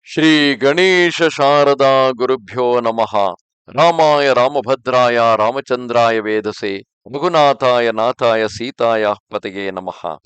Shri Ganesha Sharada Gurubhyo Namaha Ramaya Ramabhadraya Ramachandraya Vedase Raghunathaya Nathaya Sitaya Patage Namaha.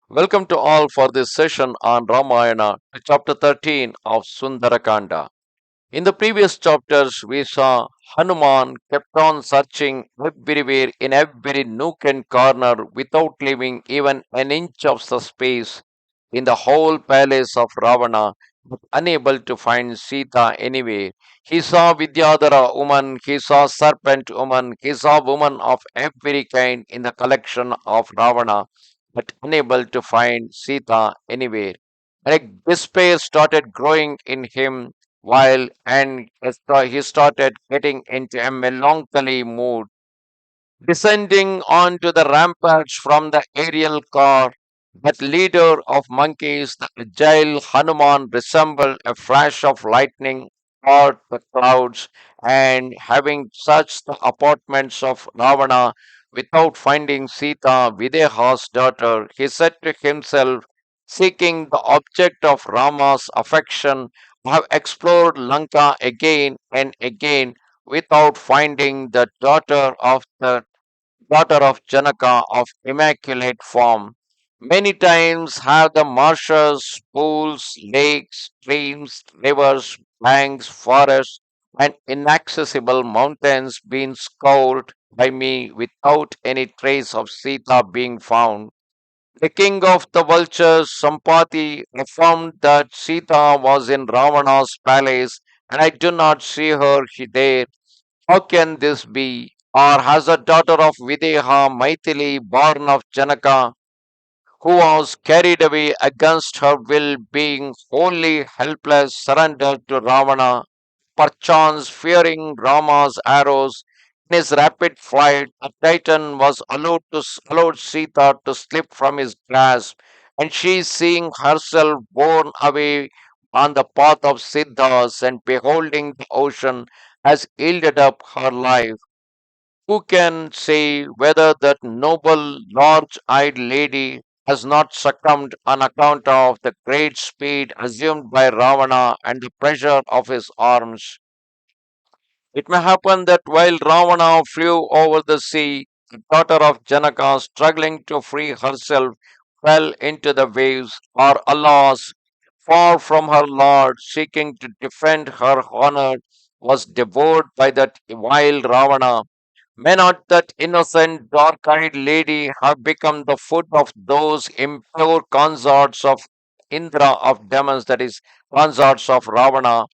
Welcome to all for this session on Ramayana, chapter 13 of Sundara Kanda. In the previous chapters, we saw Hanuman kept on searching everywhere in every nook and corner without leaving even an inch of the space in the whole palace of Ravana, but unable to find Sita anywhere. He saw Vidyadhara woman, he saw serpent woman, he saw woman of every kind in the collection of Ravana, but unable to find Sita anywhere. And a despair started growing in him while and he started getting into a melancholy mood. Descending onto the ramparts from the aerial car, that leader of monkeys, the agile Hanuman, resembled a flash of lightning or the clouds, and having searched the apartments of Ravana without finding Sita, Videha's daughter, he said to himself, seeking the object of Rama's affection, I have explored Lanka again and again without finding the daughter of Janaka of immaculate form. Many times have the marshes, pools, lakes, streams, rivers, banks, forests, and inaccessible mountains been scoured by me without any trace of Sita being found. The king of the vultures, Sampati, affirmed that Sita was in Ravana's palace, and I do not see her there. How can this be? Or has a daughter of Videha, Maithili, born of Janaka, who was carried away against her will, being wholly helpless, surrendered to Ravana, perchance fearing Rama's arrows? In his rapid flight, the Titan was allowed Sita to slip from his grasp, and she, seeing herself borne away on the path of Siddhas and beholding the ocean, has yielded up her life. Who can say whether that noble, large eyed lady has not succumbed on account of the great speed assumed by Ravana and the pressure of his arms? It may happen that while Ravana flew over the sea, the daughter of Janaka, struggling to free herself, fell into the waves, or alas, far from her lord, seeking to defend her honor, was devoured by that vile Ravana. May not that innocent, dark eyed lady have become the food of those impure consorts of Indra of demons, that is, consorts of Ravana,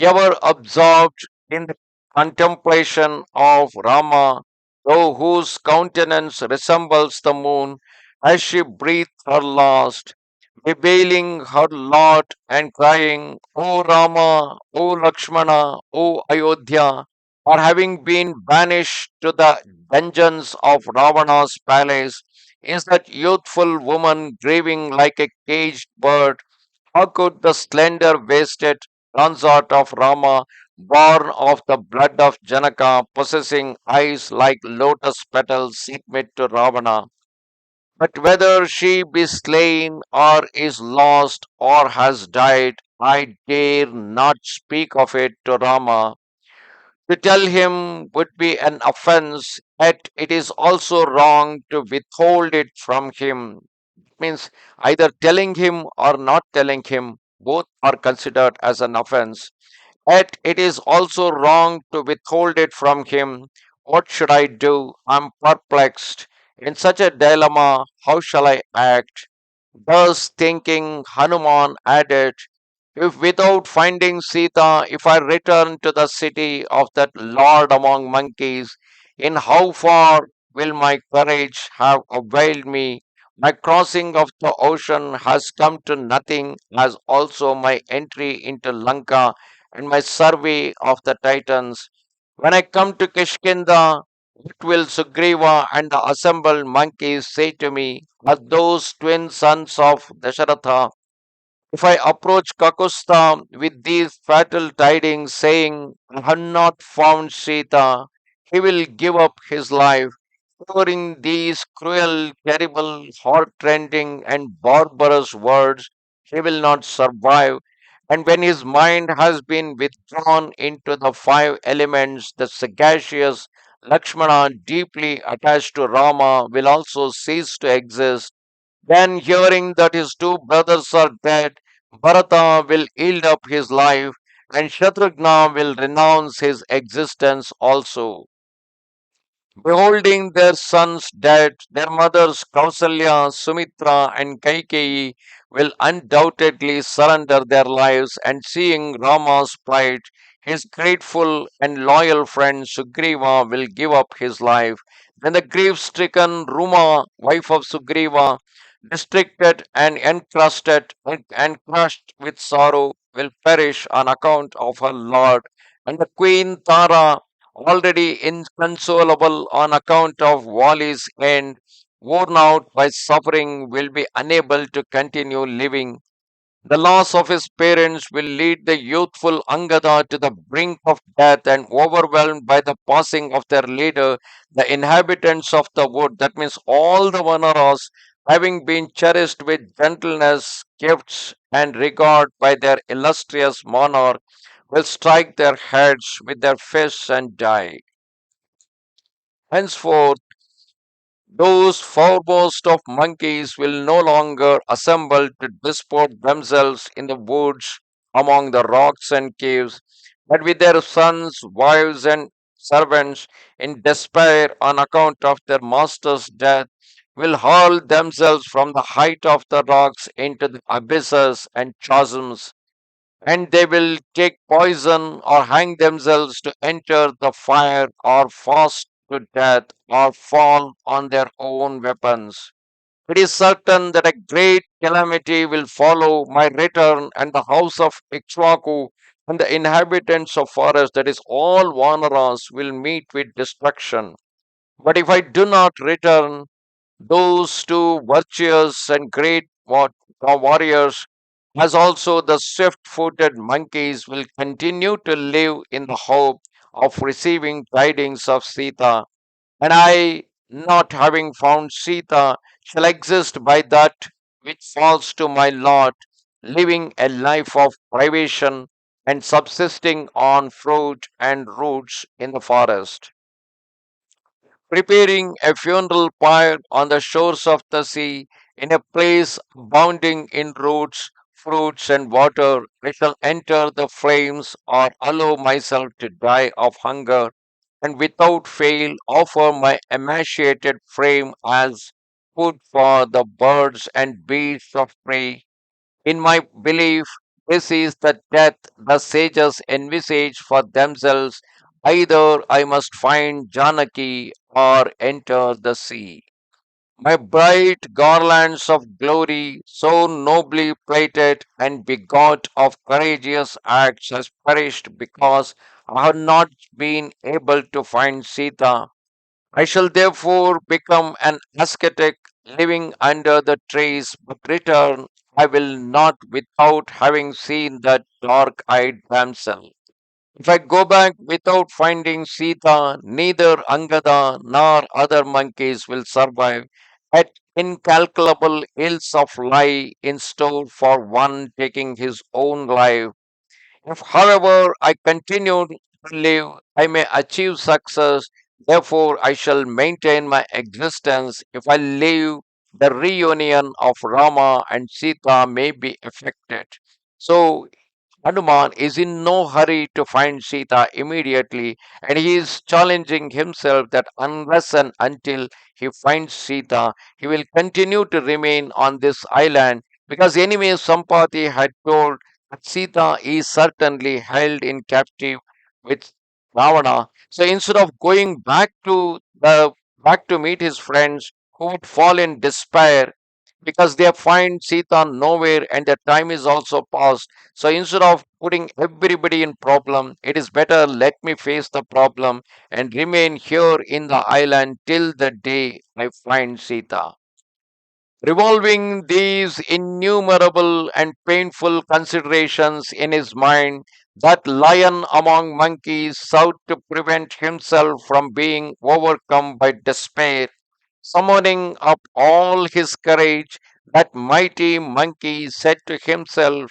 ever absorbed in the contemplation of Rama, though whose countenance resembles the moon, as she breathed her last, bewailing her lot and crying, O Rama, O Lakshmana, O Ayodhya, or having been banished to the dungeons of Ravana's palace, is that youthful woman grieving like a caged bird? How could the slender waisted consort of Rama, born of the blood of Janaka, possessing eyes like lotus petals, submit to Ravana? But whether she be slain or is lost or has died, I dare not speak of it to Rama. To tell him would be an offense, yet it is also wrong to withhold it from him. Means either telling him or not telling him, both are considered as an offense. Yet it is also wrong to withhold it from him. What should I do? I'm perplexed. In such a dilemma, how shall I act? Thus thinking, Hanuman added, if without finding Sita, if I return to the city of that lord among monkeys, in how far will my courage have availed me? My crossing of the ocean has come to nothing, as also my entry into Lanka and my survey of the Titans. When I come to Kishkinda, what will Sugriva and the assembled monkeys say to me? Are those twin sons of Dasharatha? If I approach Kakusta with these fatal tidings, saying, I have not found Sita, he will give up his life. Hearing these cruel, terrible, heart-rending, and barbarous words, he will not survive. And when his mind has been withdrawn into the five elements, the sagacious Lakshmana, deeply attached to Rama, will also cease to exist. Then, hearing that his two brothers are dead, Bharata will yield up his life, and Shatrughna will renounce his existence also. Beholding their sons dead, their mothers Kausalya, Sumitra, and Kaikeyi will undoubtedly surrender their lives, and seeing Rama's plight, his grateful and loyal friend Sugriva will give up his life. Then the grief-stricken Ruma, wife of Sugriva, distracted and encrusted and crushed with sorrow, will perish on account of her lord. And the queen Tara, already inconsolable on account of Wally's end, worn out by suffering, will be unable to continue living. The loss of his parents will lead the youthful Angada to the brink of death, and overwhelmed by the passing of their leader, the inhabitants of the wood, that means all the Vanaras, having been cherished with gentleness, gifts, and regard by their illustrious monarch, will strike their heads with their fists and die. Henceforth, those foremost of monkeys will no longer assemble to disport themselves in the woods among the rocks and caves, but with their sons, wives, and servants, in despair on account of their master's death, will hurl themselves from the height of the rocks into the abysses and chasms, and they will take poison or hang themselves to enter the fire or fast to death or fall on their own weapons. It is certain that a great calamity will follow my return, and the house of Ikshvaku and the inhabitants of forest, that is all Vanaras, will meet with destruction. But if I do not return, those two virtuous and great warriors, as also the swift footed monkeys, will continue to live in the hope of receiving tidings of Sita. And I, not having found Sita, shall exist by that which falls to my lot, living a life of privation and subsisting on fruit and roots in the forest. Preparing a funeral pyre on the shores of the sea, in a place abounding in roots, fruits, and water, I shall enter the flames or allow myself to die of hunger, and without fail offer my emaciated frame as food for the birds and beasts of prey. In my belief, this is the death the sages envisage for themselves. Either I must find Janaki or enter the sea. My bright garlands of glory, so nobly plaited and begot of courageous acts, has perished because I have not been able to find Sita. I shall therefore become an ascetic living under the trees, but return I will not without having seen that dark eyed damsel. If I go back without finding Sita, neither Angada nor other monkeys will survive. At incalculable ills of lie in store for one taking his own life. If, however, I continue to live, I may achieve success. Therefore, I shall maintain my existence. If I live, the reunion of Rama and Sita may be effected. So, Hanuman is in no hurry to find Sita immediately, and he is challenging himself that unless and until he finds Sita, he will continue to remain on this island, because enemy Sampati had told that Sita is certainly held in captive with Ravana. So instead of going back to meet his friends who would fall in despair because they find Sita nowhere and the time is also past. So instead of putting everybody in problem, it is better let me face the problem and remain here in the island till the day I find Sita. Revolving these innumerable and painful considerations in his mind, that lion among monkeys sought to prevent himself from being overcome by despair. Summoning up all his courage, that mighty monkey said to himself,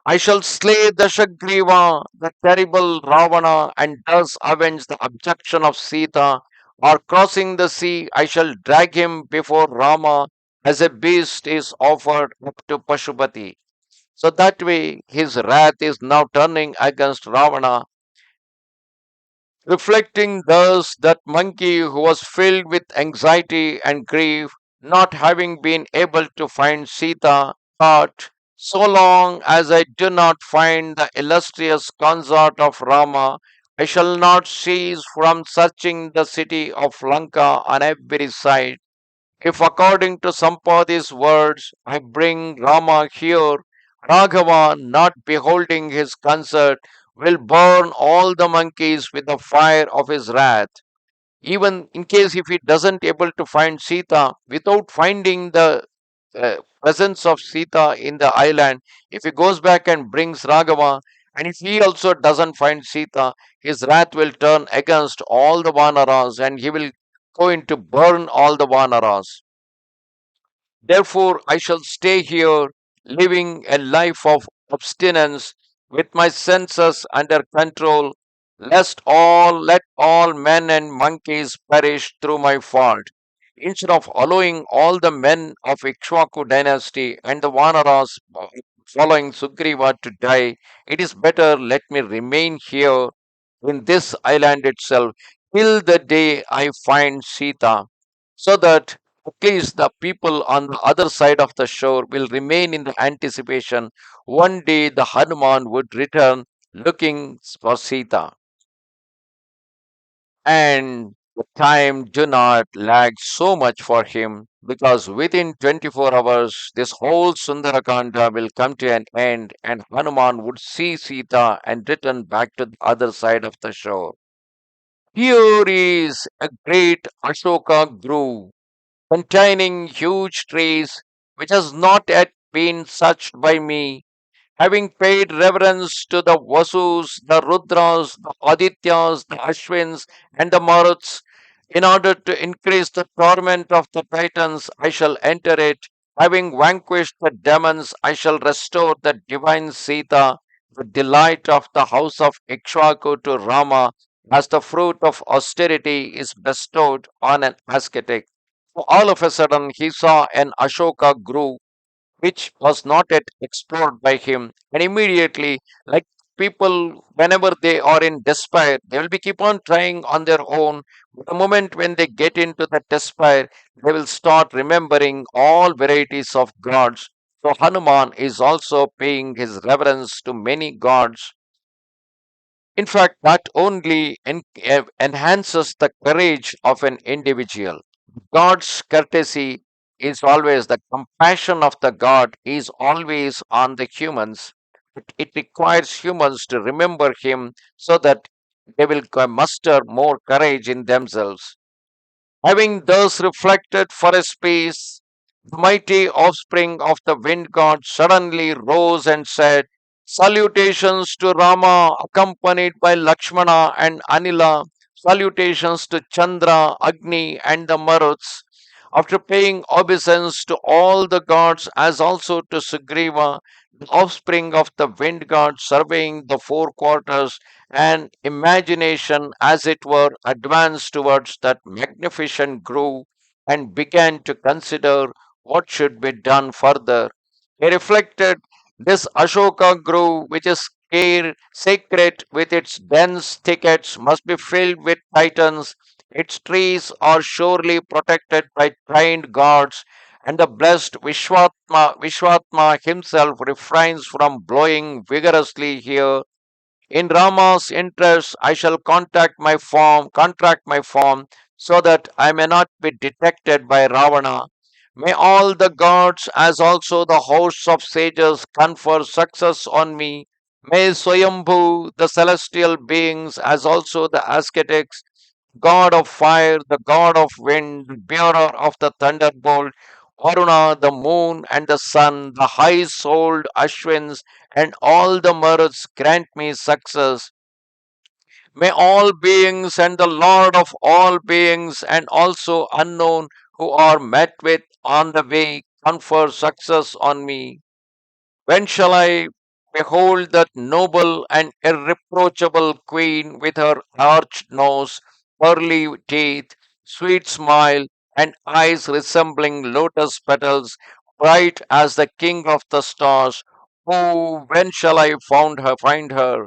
I shall slay Dashagriva, the terrible Ravana, and thus avenge the abduction of Sita. Or crossing the sea, I shall drag him before Rama as a beast is offered up to Pashupati. So that way, his wrath is now turning against Ravana, reflecting thus that monkey who was filled with anxiety and grief, not having been able to find Sita, thought, so long as I do not find the illustrious consort of Rama, I shall not cease from searching the city of Lanka on every side. If, according to Sampadi's words, I bring Rama here, Raghava, not beholding his concert, will burn all the monkeys with the fire of his wrath. Even in case if he doesn't able to find Sita, without finding the presence of Sita in the island, if he goes back and brings Raghava, and if he also doesn't find Sita, his wrath will turn against all the Vanaras and he will go into burn all the Vanaras. Therefore, I shall stay here, living a life of abstinence with my senses under control, lest let all men and monkeys perish through my fault. Instead of allowing all the men of Ikshvaku dynasty and the Vanaras following Sugriva to die, it is better let me remain here in this island itself till the day I find Sita, so that at least the people on the other side of the shore will remain in the anticipation one day the Hanuman would return looking for Sita. And the time do not lag so much for him because within 24 hours this whole Sundarakanda will come to an end and Hanuman would see Sita and return back to the other side of the shore. Here is a great Ashoka Grove containing huge trees which has not yet been touched by me. Having paid reverence to the Vasus, the Rudras, the Adityas, the Ashwins, and the Maruts, in order to increase the torment of the Titans, I shall enter it. Having vanquished the demons, I shall restore the divine Sita, the delight of the house of Ikshvaku to Rama, as the fruit of austerity is bestowed on an ascetic. So all of a sudden, he saw an Ashoka grove which was not yet explored by him. And immediately, like people, whenever they are in despair, they will be keep on trying on their own. But the moment when they get into the despair, they will start remembering all varieties of gods. So Hanuman is also paying his reverence to many gods. In fact, that only enhances the courage of an individual. God's courtesy is always the compassion of the God is always on the humans. It requires humans to remember Him so that they will muster more courage in themselves. Having thus reflected for a space, the mighty offspring of the wind god suddenly rose and said, Salutations to Rama, accompanied by Lakshmana and Anila. Salutations to Chandra, Agni, and the Maruts. After paying obeisance to all the gods as also to Sugriva, the offspring of the wind god surveying the four quarters and imagination, as it were, advanced towards that magnificent grove and began to consider what should be done further. He reflected this Ashoka grove, which is sacred with its dense thickets, must be filled with titans. Its trees are surely protected by trained guards, and the blessed Vishwatma himself refrains from blowing vigorously here. In Rama's interest, I shall contract my form, so that I may not be detected by Ravana. May all the gods, as also the hosts of sages, confer success on me. May Swayambhu, the celestial beings, as also the ascetics, god of fire, the god of wind, bearer of the thunderbolt, Varuna, the moon and the sun, the high souled Ashwins, and all the Maruts grant me success. May all beings and the Lord of all beings, and also unknown who are met with on the way, confer success on me. When shall I Behold that noble and irreproachable queen with her arched nose, pearly teeth, sweet smile, and eyes resembling lotus petals, bright as the king of the stars. Oh, when shall I find her?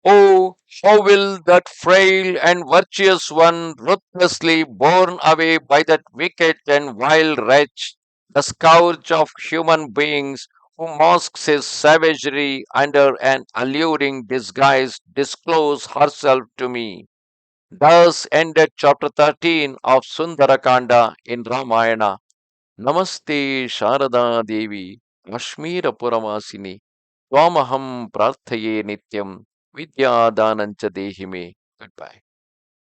Oh, how will that frail and virtuous one, ruthlessly borne away by that wicked and vile wretch, the scourge of human beings, who masks his savagery under an alluring disguise, disclose herself to me? Thus ended chapter 13 of Sundara Kanda in Ramayana. Namaste Sharada Devi, Kashmira Puramasini, Twamaham Prarthaye Nityam, Vidya Danancha Dehime. Goodbye.